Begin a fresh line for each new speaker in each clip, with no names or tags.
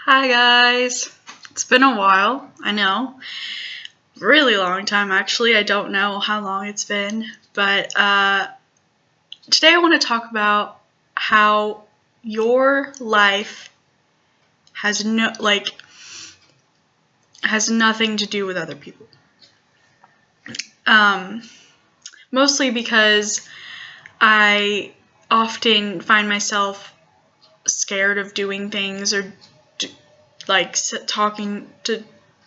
Hi guys. It's been a while, I know. Really long time actually. I don't know how long it's been, but today I want to talk about how your life has has nothing to do with other people. Um Mostly because I often find myself scared of doing things or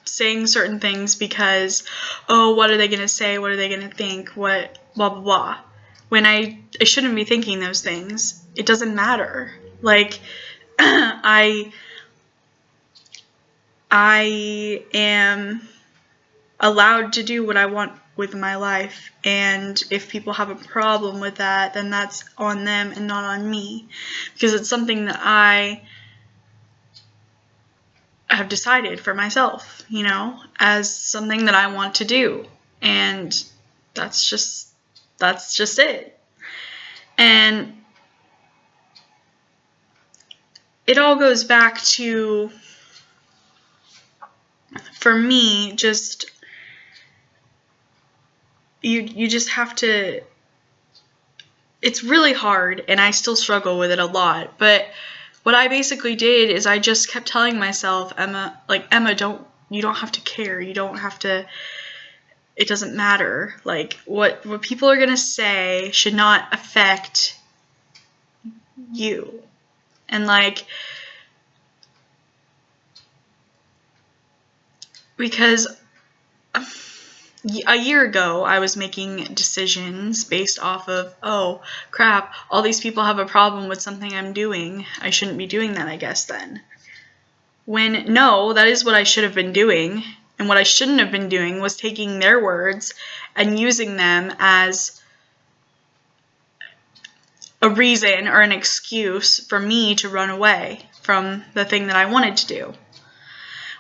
saying certain things because, oh, what are they going to say? What are they going to think? What, blah, blah, blah. When I shouldn't be thinking those things. It doesn't matter. Like, I am allowed to do what I want with my life. And if people have a problem with that, then that's on them and not on me. Because it's something that I have decided for myself, as something that I want to do. And that's just it. And it all goes back to, for me, just you just have to, it's really hard and I still struggle with it a lot, but what I basically did is I just kept telling myself, Emma, you don't have to care. You don't have to, it doesn't matter. Like, what people are going to say should not affect you. And because a year ago I was making decisions based off of, oh crap, all these people have a problem with something I'm doing. I shouldn't be doing that, I guess, then. When no, that is what I should have been doing. And what I shouldn't have been doing was taking their words and using them as a reason or an excuse for me to run away from the thing that I wanted to do.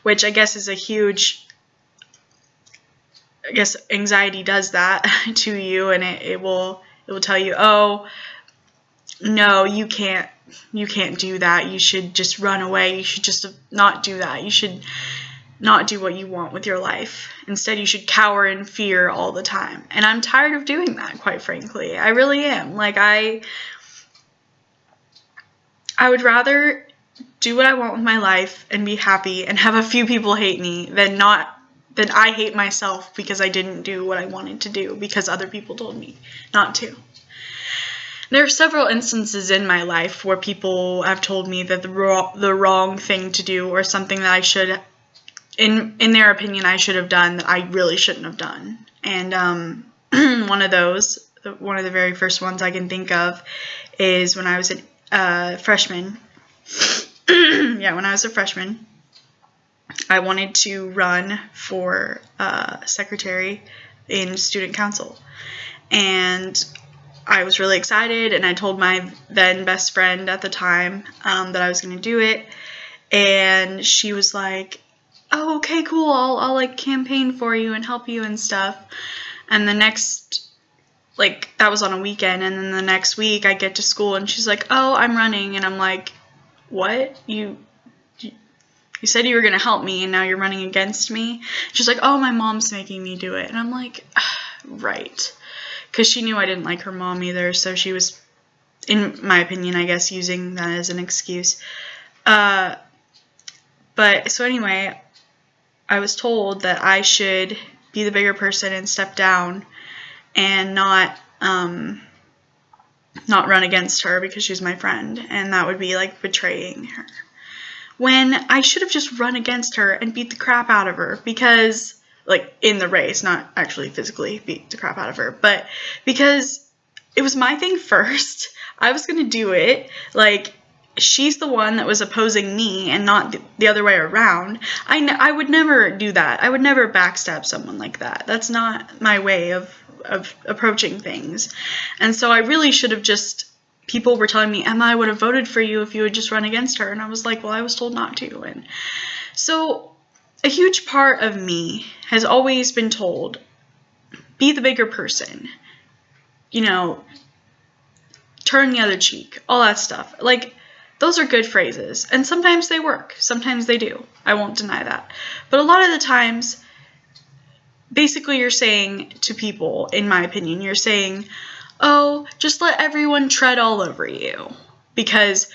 Which I guess is a huge, anxiety does that to you, and it will tell you, oh, no, you can't do that. You should just run away. You should just not do that. You should not do what you want with your life. Instead, you should cower in fear all the time. And I'm tired of doing that, quite frankly. I really am. I would rather do what I want with my life and be happy and have a few people hate me than I hate myself because I didn't do what I wanted to do because other people told me not to. There are several instances in my life where people have told me that the wrong thing to do, or something that I should, in their opinion, I should have done that I really shouldn't have done. And one of the very first ones I can think of is when I was a freshman. Yeah, when I was a freshman, I wanted to run for secretary in student council. And I was really excited, and I told my then best friend at the time that I was going to do it. And she was like, oh, okay, cool, I'll campaign for you and help you and stuff. And the next, that was on a weekend, and then the next week I get to school and she's like, oh, I'm running. And I'm like, what? You said you were going to help me and now you're running against me? She's like, oh, my mom's making me do it. And I'm like, right. Because she knew I didn't like her mom either, so she was, in my opinion, I guess, using that as an excuse. But, so anyway, I was told that I should be the bigger person and step down and not run against her because she's my friend, and that would be betraying her. When I should have just run against her and beat the crap out of her because, in the race, not actually physically beat the crap out of her, but because it was my thing first. I was going to do it. She's the one that was opposing me and not the other way around. I would never do that. I would never backstab someone like that. That's not my way of approaching things. And so I really should have just, people were telling me, Emma, I would have voted for you if you would just run against her. And I was like, well, I was told not to. And so a huge part of me has always been told, be the bigger person, turn the other cheek, all that stuff. those are good phrases. And sometimes they work. Sometimes they do. I won't deny that. But a lot of the times, basically you're saying to people, in my opinion, you're saying, oh, just let everyone tread all over you. Because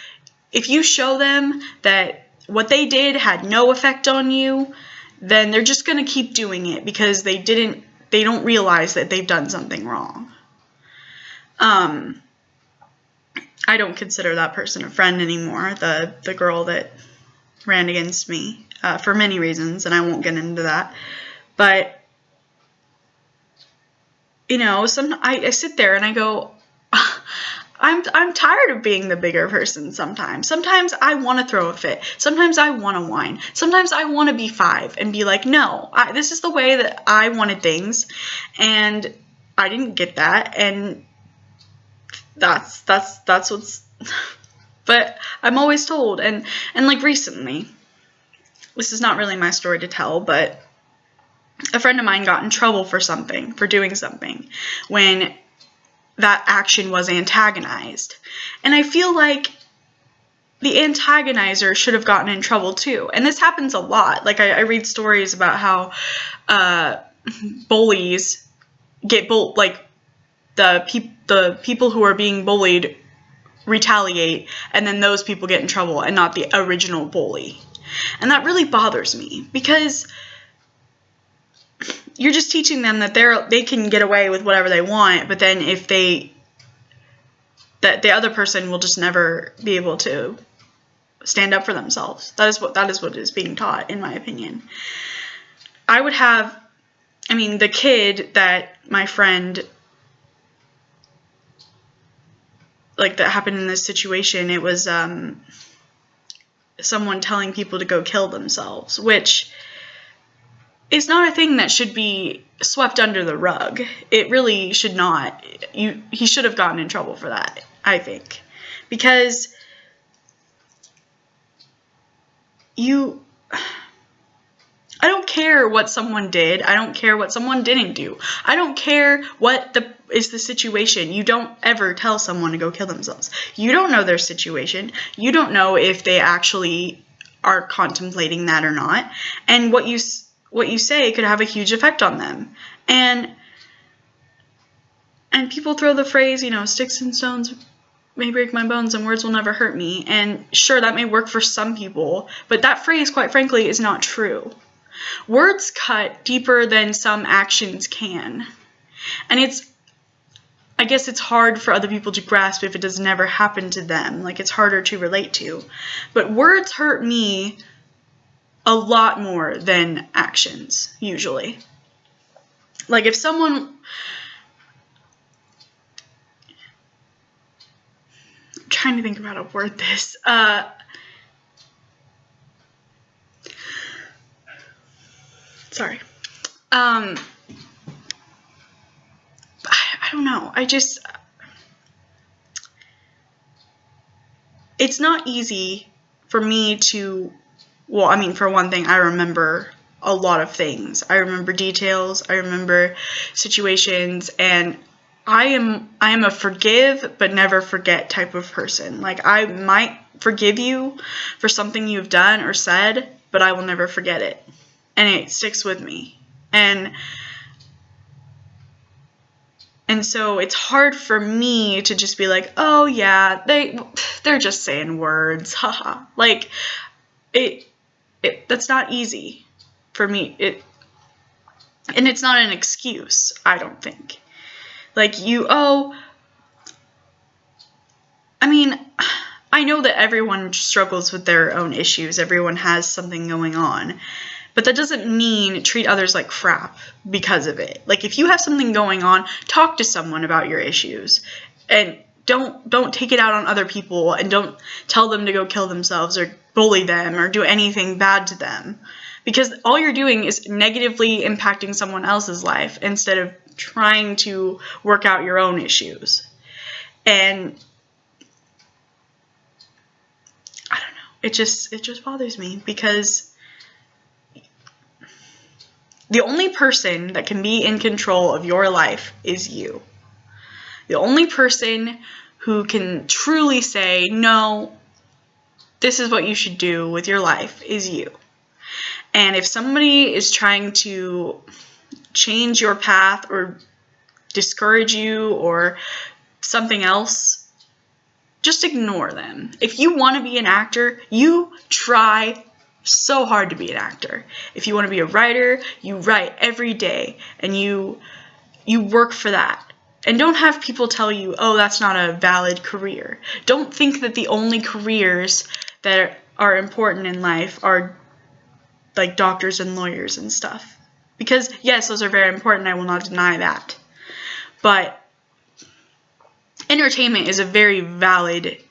if you show them that what they did had no effect on you, then they're just going to keep doing it because they don't realize that they've done something wrong. I don't consider that person a friend anymore, the girl that ran against me, for many reasons, and I won't get into that. But, you know, I sit there and I go, I'm tired of being the bigger person sometimes. Sometimes I want to throw a fit. Sometimes I want to whine. Sometimes I want to be 5 and be like, no, this is the way that I wanted things, and I didn't get that, and that's what's. But I'm always told, and like recently, this is not really my story to tell, but a friend of mine got in trouble for doing something, when that action was antagonized. And I feel like the antagonizer should have gotten in trouble too. And this happens a lot. Like, I read stories about how bullies get like the people who are being bullied retaliate, and then those people get in trouble and not the original bully. And that really bothers me, because you're just teaching them that they can get away with whatever they want, but then that the other person will just never be able to stand up for themselves. That is what is being taught, in my opinion. The kid that my friend, like, that happened in this situation, it was someone telling people to go kill themselves, which is not a thing that should be swept under the rug. It really should not. He should have gotten in trouble for that, I think. Because I don't care what someone did. I don't care what someone didn't do. I don't care what is the situation. You don't ever tell someone to go kill themselves. You don't know their situation. You don't know if they actually are contemplating that or not. And what you say could have a huge effect on them. And people throw the phrase, sticks and stones may break my bones and words will never hurt me. And sure, that may work for some people, but that phrase, quite frankly, is not true. Words cut deeper than some actions can. And I guess it's hard for other people to grasp if it does never happen to them. Like, it's harder to relate to. But words hurt me a lot more than actions, usually. Like, if someone... I'm trying to think about how to word this. Sorry. I don't know. It's not easy for me to... Well, for one thing, I remember a lot of things. I remember details. I remember situations, and I am a forgive but never forget type of person. Like, I might forgive you for something you've done or said, but I will never forget it. And it sticks with me. And so it's hard for me to just be like, oh yeah, they're just saying words, haha. Like, that's not easy for me. And it's not an excuse, I don't think. Like, I know that everyone struggles with their own issues. Everyone has something going on. But that doesn't mean treat others like crap because of it. Like, if you have something going on, talk to someone about your issues. And don't take it out on other people, and don't tell them to go kill themselves or bully them or do anything bad to them. Because all you're doing is negatively impacting someone else's life instead of trying to work out your own issues. And I don't know. It just bothers me, because the only person that can be in control of your life is you. The only person who can truly say, no, this is what you should do with your life, is you. And if somebody is trying to change your path or discourage you or something else, just ignore them. If you want to be an actor, you try so hard to be an actor. If you want to be a writer, you write every day and you work for that. And don't have people tell you, oh, that's not a valid career. Don't think that the only careers that are important in life are like doctors and lawyers and stuff. Because yes, those are very important. I will not deny that. But entertainment is a very valid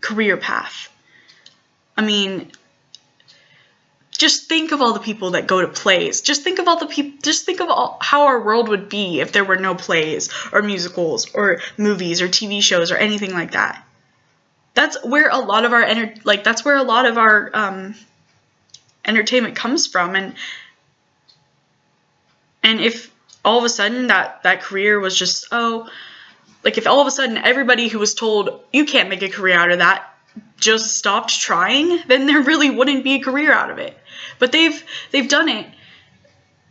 career path. I mean, just think of all the people that go to plays. Just think of all the people. Just think of how our world would be if there were no plays or musicals or movies or TV shows or anything like that. That's where a lot of our entertainment comes from. And if all of a sudden that career was just, like if all of a sudden everybody who was told you can't make a career out of that just stopped trying, then there really wouldn't be a career out of it. But they've done it.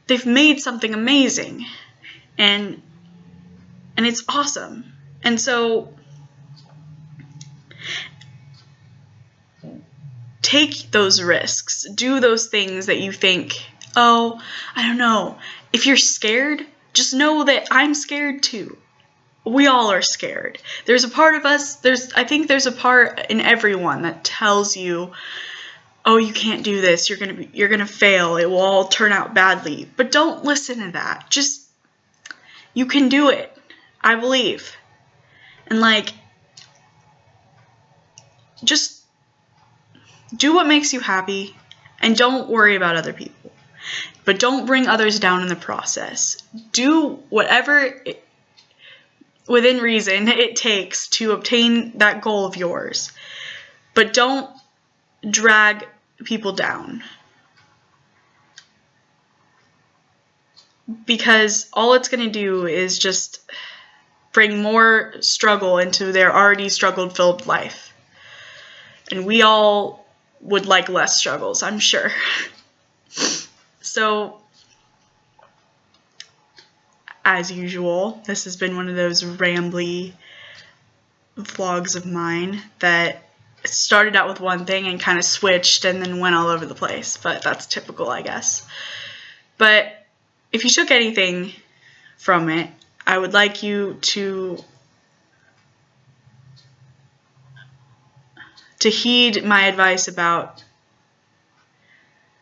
They've made something amazing. And it's awesome. And so take those risks. Do those things that you think, oh, I don't know. If you're scared, just know that I'm scared too. We all are scared. There's a part of us, I think there's a part in everyone that tells you, oh, you can't do this. You're going to fail. It will all turn out badly. But don't listen to that. Just, you can do it. I believe. And just do what makes you happy and don't worry about other people. But don't bring others down in the process. Do whatever within reason it takes to obtain that goal of yours. But don't drag people down. Because all it's going to do is just bring more struggle into their already struggle-filled life. And we all would like less struggles, I'm sure. So, as usual, this has been one of those rambly vlogs of mine that started out with one thing and kind of switched and then went all over the place. But that's typical, I guess. But if you took anything from it, I would like you to heed my advice about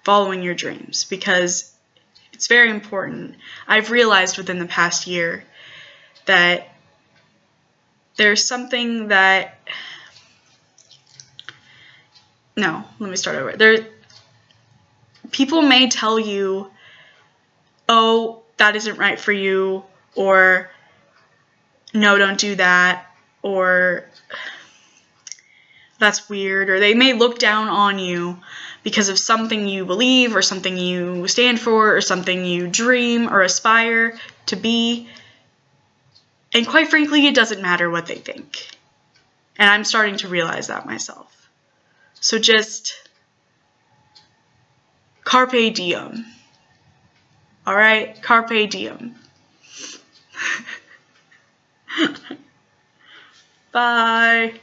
following your dreams, because it's very important. I've realized within the past year that there's something that... No, let me start over. People may tell you, oh, that isn't right for you, or no, don't do that, or that's weird, or they may look down on you because of something you believe or something you stand for or something you dream or aspire to be. And quite frankly, it doesn't matter what they think. And I'm starting to realize that myself. So just carpe diem. All right? Carpe diem. Bye.